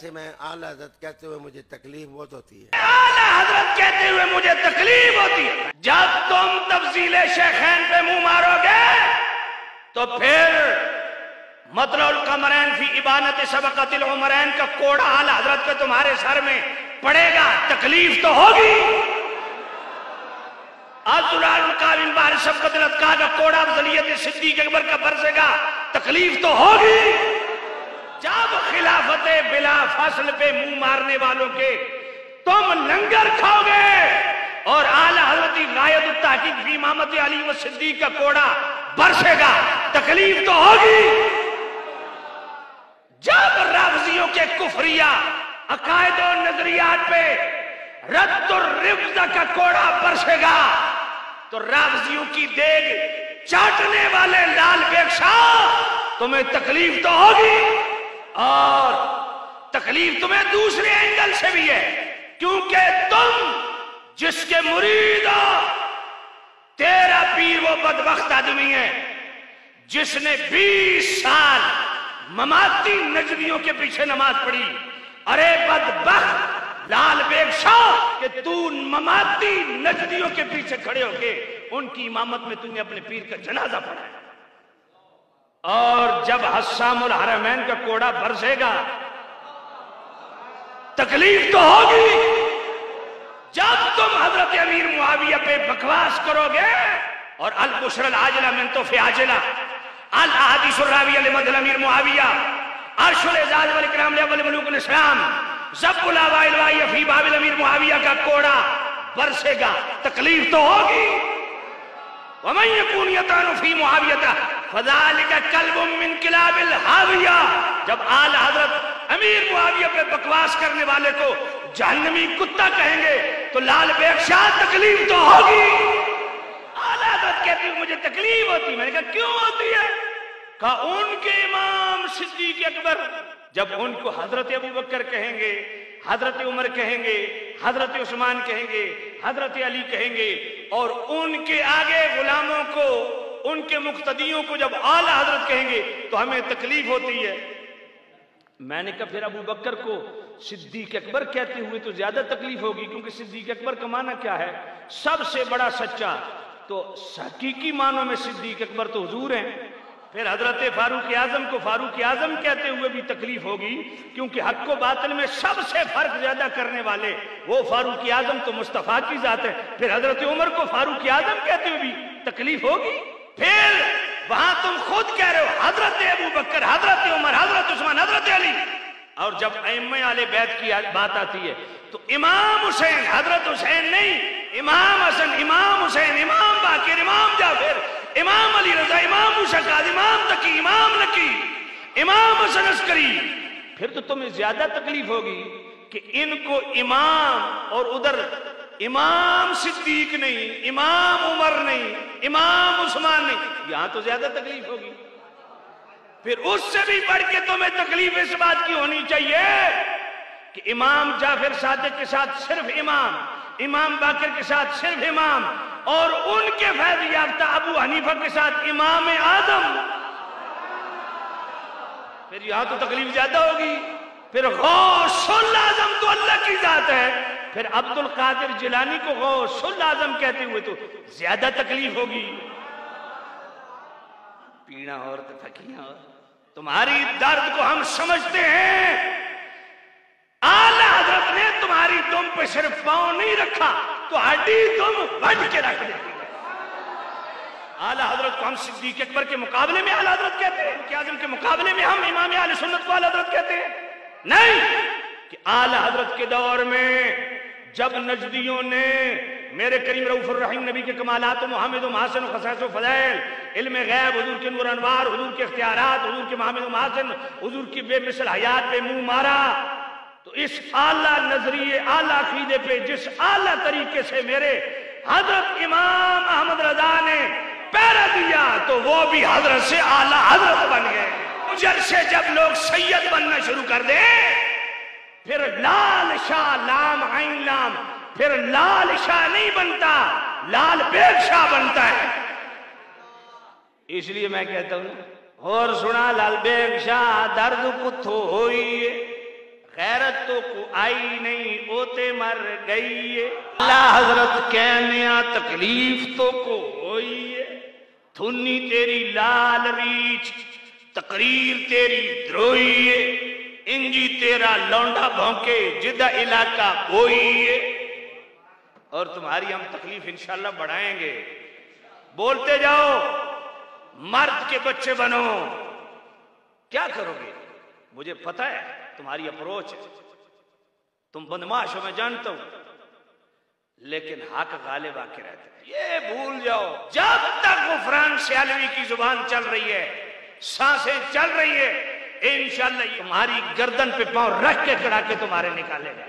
से मैं आला हज़रत कहते हुए मुझे तकलीफ बहुत होती है। आला हज़रत कहते हुए मुझे तकलीफ होती है। जब तुम तफसीले शेखैन पे मुंह मारोगे तो फिर मतलब कमरैन फी इबानत सबक़तिल उमरैन का कोड़ा आला हज़रत पे तुम्हारे सर में पड़ेगा, तकलीफ तो होगी। का कोड़ा अफ़ज़लियत सिद्दीक़ अकबर का बरसेगा, तकलीफ तो होगी। जब खिलाफत बिला फसल पे मुंह मारने वालों के तुम लंगर खाओगे और आला हज़रत गायत तहक़ीक़ फी इमामत अली व सिद्दीक़ का कोड़ा बरसेगा, तकलीफ तो होगी। जब राफ़ज़ियों के कुफरिया अकायद और नजरियात पे रद्दुर रिफ्ज़ का कोड़ा बरसेगा तो राफ़ज़ियों की देग चाटने वाले लाल बेग शाह तुम्हें तकलीफ तो होगी। और तकलीफ तुम्हें दूसरे एंगल से भी है, क्योंकि तुम जिसके मुरीद हो, तेरा पीर वो बदबख्त आदमी है जिसने 20 साल ममाती नजरियों के पीछे नमाज पढ़ी। अरे बदबख्त लाल बेग शाह कि तू ममाती नजरियों के पीछे खड़े होके उनकी इमामत में तूने अपने पीर का जनाजा पढ़ाया। और जब हस्सामुल हरमैन का कोड़ा बरसेगा तकलीफ तो होगी। जब तुम हजरत अमीर मुआविया पे बकवास करोगे और अल बुशरल आजिला मिन तोफे आजिला अल अहादीसुर राविया लिमदल अमीर मुआविया अर्शुल इजाज वल इकराम लिअव्वल मुलूकुल इस्लाम ज़ब्बुल अवाइल व यफी बाबिल अमीर मुआविया का कोड़ा बरसेगा, तकलीफ तो होगी। वमन यकून यतानु फी मुआविया फज़ालिका कल्बुम मिन किलाबिल हाविया। जब आला हज़रत अमीर मुआविया पे बकवास करने वाले को जहन्नमी कुत्ता कहेंगे तो लाल बेग शाह तकलीफ तो होगी। आला हज़रत कहती है मुझे तकलीफ होती। मैंने कहा क्यों होती है? कहा उनके इमाम सिद्दीक़ अकबर जब उनको हजरत अबू बकर कहेंगे, हजरत उमर कहेंगे, हजरत उस्मान कहेंगे, हजरत अली कहेंगे और उनके आगे गुलामों को, उनके मुक्तदियों को जब आला हजरत कहेंगे तो हमें तकलीफ होती है। मैंने कहा फिर अबू बकर को सिद्दीक़ अकबर कहते हुए तो ज्यादा तकलीफ होगी, क्योंकि सिद्दीक़ अकबर का माना क्या है? सबसे बड़ा सच्चा। तो हकीकी मानों में सिद्दीक़ अकबर तो हुजूर हैं। फिर हजरत फारूक आजम को फारूक आजम कहते हुए भी तकलीफ होगी, क्योंकि हक को बातिल में सबसे फर्क ज्यादा करने वाले वो फारूक आजम तो मुस्तफा की जात है। फिर हजरत उमर को फारूक आजम कहते हुए भी तकलीफ होगी। फिर वहां तुम खुद कह रहे हो हजरत अबू बकर, हजरत उमर, हजरत उस्मान, हजरत अली। और जब अइम्मा आले बैत की बात आती है तो इमाम हुसैन, हजरत हुसैन नहीं, इमाम हसन, इमाम हुसैन, इमाम बाकिर, इमाम जाफिर, इमाम अली रजा, इमाम मुशक्काद, इमाम तकी, इमाम नकी, इमाम हसन अस्करी। फिर तो तुम्हें ज्यादा तकलीफ होगी कि इनको इमाम और उधर इमाम सिद्दीक नहीं, इमाम उमर नहीं, इमाम उस्मान नहीं, यहां तो ज्यादा तकलीफ होगी। फिर उससे भी बढ़ के तुम्हें तकलीफ इस बात की होनी चाहिए कि इमाम जाफर सादिक के साथ सिर्फ इमाम, इमाम बाकिर के साथ सिर्फ इमाम और उनके फैज़ याफ्ता अबू हनीफा के साथ इमाम आजम। फिर यहां तो तकलीफ ज्यादा होगी। फिर गौसुल आजम तो अल्लाह की जात है, फिर अब्दुल कादिर जिलानी को गौसुल आजम कहते हुए तो ज्यादा तकलीफ होगी। पीड़ा और तो थकियां और तुम्हारी दर्द को हम समझते हैं। आला हजरत ने तुम्हारी दुम पे सिर्फ पांव नहीं रखा तो हड्डी तुम बढ़ के रख देती है। आला हजरत को हम सिद्दीक़ अकबर के मुकाबले में आला हजरत कहते हैं, कि आजम के मुकाबले में हम इमाम आले सुन्नत को आला हजरत कहते हैं? नहीं, कि आला हजरत के दौर में जब नजदियों ने मेरे करीम रऊफुर रहीम नबी के कमालात, मोहम्मद महसन खसाइस फज़ाइल, इल्म गैब, हुजूर के नूर अनवार, हुजूर के इख्तियारात, हुजूर के मोहम्मद महसन, हुजूर की बेमिसल हयात पे मुंह मारा, तो इस आला नजरिए, आला अकीदे पे जिस आला तरीके से मेरे हजरत इमाम अहमद रजा ने पैरा दिया तो वो भी हजरत से आला हजरत बन गए। उजर से जब लोग सैयद बनना शुरू कर दे, फिर लाल शाह, लाम आइन लाम, फिर लाल शाह नहीं बनता, लाल बेग शाह बनता है। इसलिए मैं कहता हूं और सुना लाल बेग शाह दर्द कुथो होई गैरत तो को आई नहीं ओते मर गई है। अल्लाह हजरत कहने तकलीफ तो को होई है। थुन्नी तेरी लाल रीछ तकरीर तेरी द्रोही है। इंजी तेरा लौंडा भौंके जिदा इलाका बोई है। और तुम्हारी हम तकलीफ इंशाल्लाह बढ़ाएंगे। बोलते जाओ, मर्द के बच्चे बनो। क्या करोगे मुझे पता है, तुम्हारी अप्रोच है, तुम बदमाश हो मैं जानता हूं, लेकिन हक गालिब आके रहते। ये भूल जाओ, जब तक गुफरान सियालवी की जुबान चल रही है, सांसें चल रही है, इंशाल्लाह तुम्हारी गर्दन पे पांव रख के खड़ा के तुम्हारे निकालेगा।